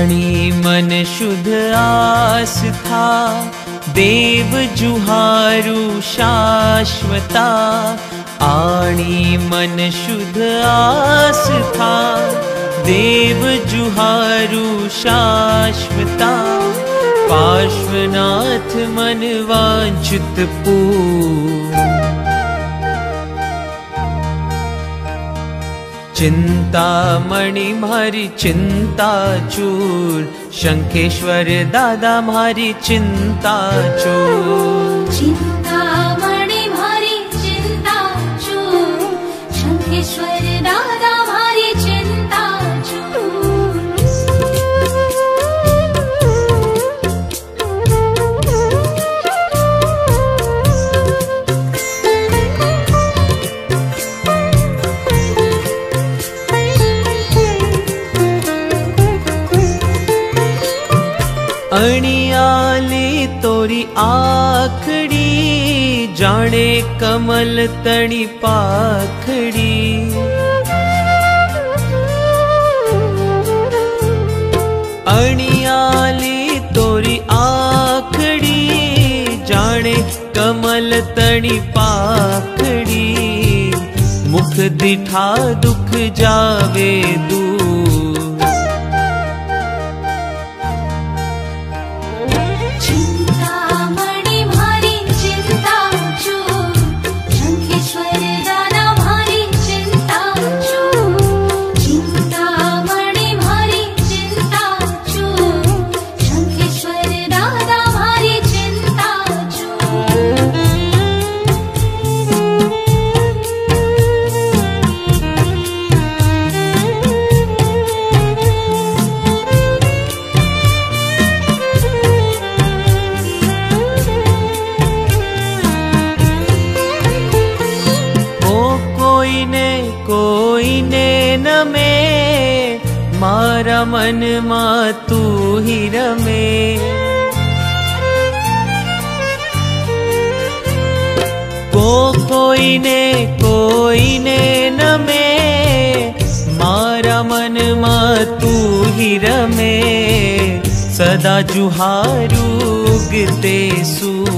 आणी मन शुद्ध आस्था, देव जुहारू शाश्वता। आणी मन शुद्ध आस्था, देव जुहारू शाश्वता। पार्श्वनाथ मन वांछित पूर्ण, चिंतामणि मारी चिंता चूर। शंखेश्वर दादा मारी चिंता चूर। चिंतामणि मारी चिंता चूर। शंखेश्वर दादा मारी चिंता चूर। अणियाली तोरी आखड़ी, जाने कमल तणी पाखड़ी। अणियाली तोरी आखड़ी, जाने कमल तणी पाखड़ी। मुख दिठा दुख जावे दूर। मारा मन मा तू ही रमे। कोई ने नमे, मारा मन मा तू ही रमे। सदा जुहारू गिरते सूर।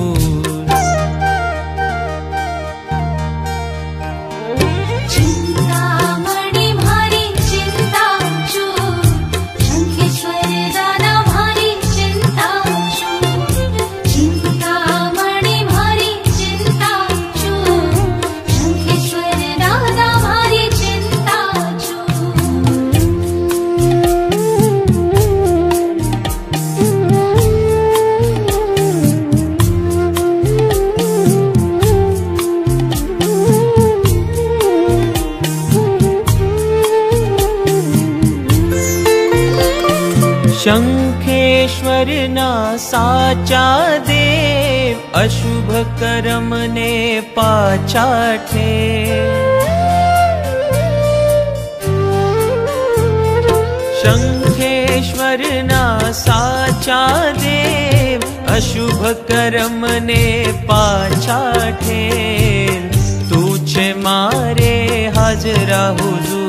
शंखेश्वर ना साचा देव, अशुभ कर्म ने पाछा ठेर। शंखेश्वर ना साचा देव, अशुभ कर्म ने पाछा ठेर। तू छे मारे हाजरा हुजूर।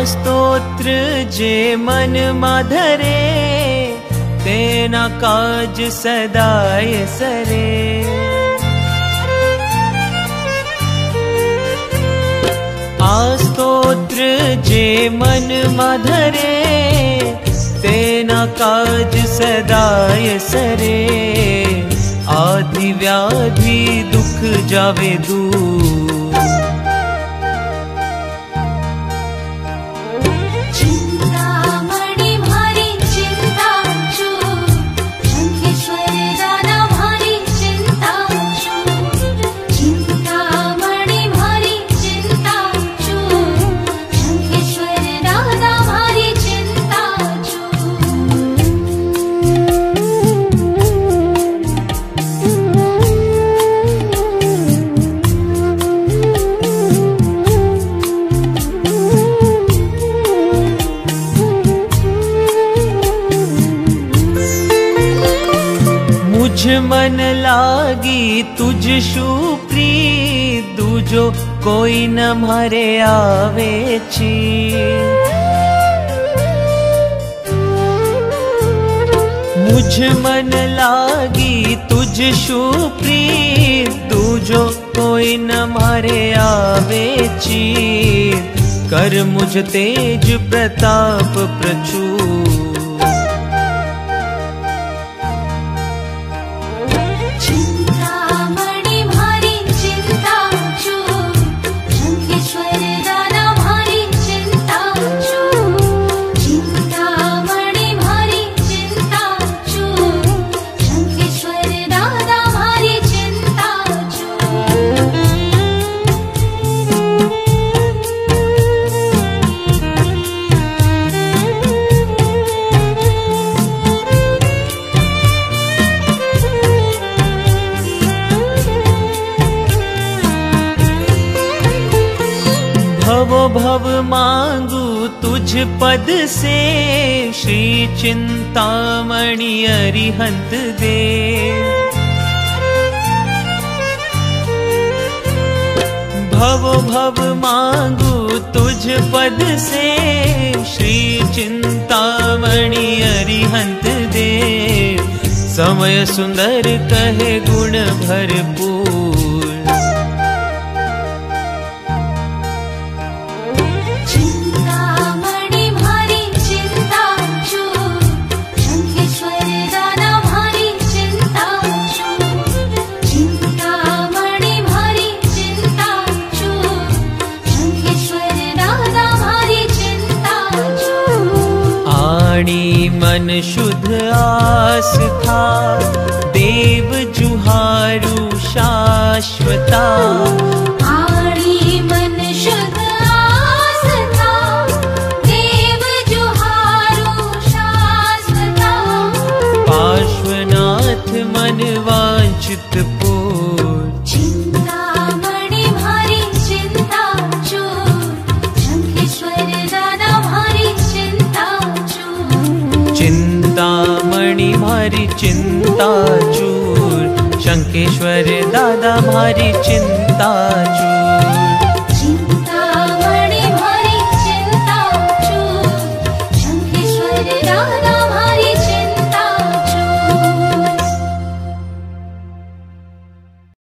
स्तोत्र जे मन माधरे, तेना काज सदाय सरे। स्तोत्र जे मन माधरे, तेना काज सदाय सरे। आदि व्याधि दुख जावे दूर। चिंतामणि मारी चिंता चूर। शंखेश्वर दादा मारी चिंता मुझ मन लागी तुझ शू प्रीत, दूजो कोई न मारे आवे छी। मुझ मन लागी तुझ शू प्रीत, दूजो कोई न मारे आवे छी। कर मुझ तेज प्रताप प्रचुर, चिंतामणि भारी चिंता चूर, शंखेश्वर दादा भारी चिंता चूर। चिंतामणि भारी चिंता चूर, शंखेश्वर दादा भारी चिंता चूर। भवो भव मांगू तुझ पद से, श्री चिंतामणि अरिहंत दे। भवो भव मांगू तुझ पद से, श्री चिंतामणि अरिहंत दे। समय सुंदर कहे गुण भरपूर, चिंतामणि भारी चिंता चूर, शंखेश्वर दादा भारी चिंता चूर। चिंतामणि भारी चिंता चूर, शंखेश्वर दादा भारी चिंता चूर। आणी मन शुद्ध आस्था, देव जुहारू शाश्वता। आणी मन शुद्ध आस्था, देव जुहारू शाश्वता। पार्श्वनाथ मन वांछित पूर, चिंतामणि भारी चिंता चूर, शंखेश्वर दादा भारी चिंता चूर। चिंतामणि भारी चिंता चूर, शंखेश्वर दादा भारी चिंता चूर।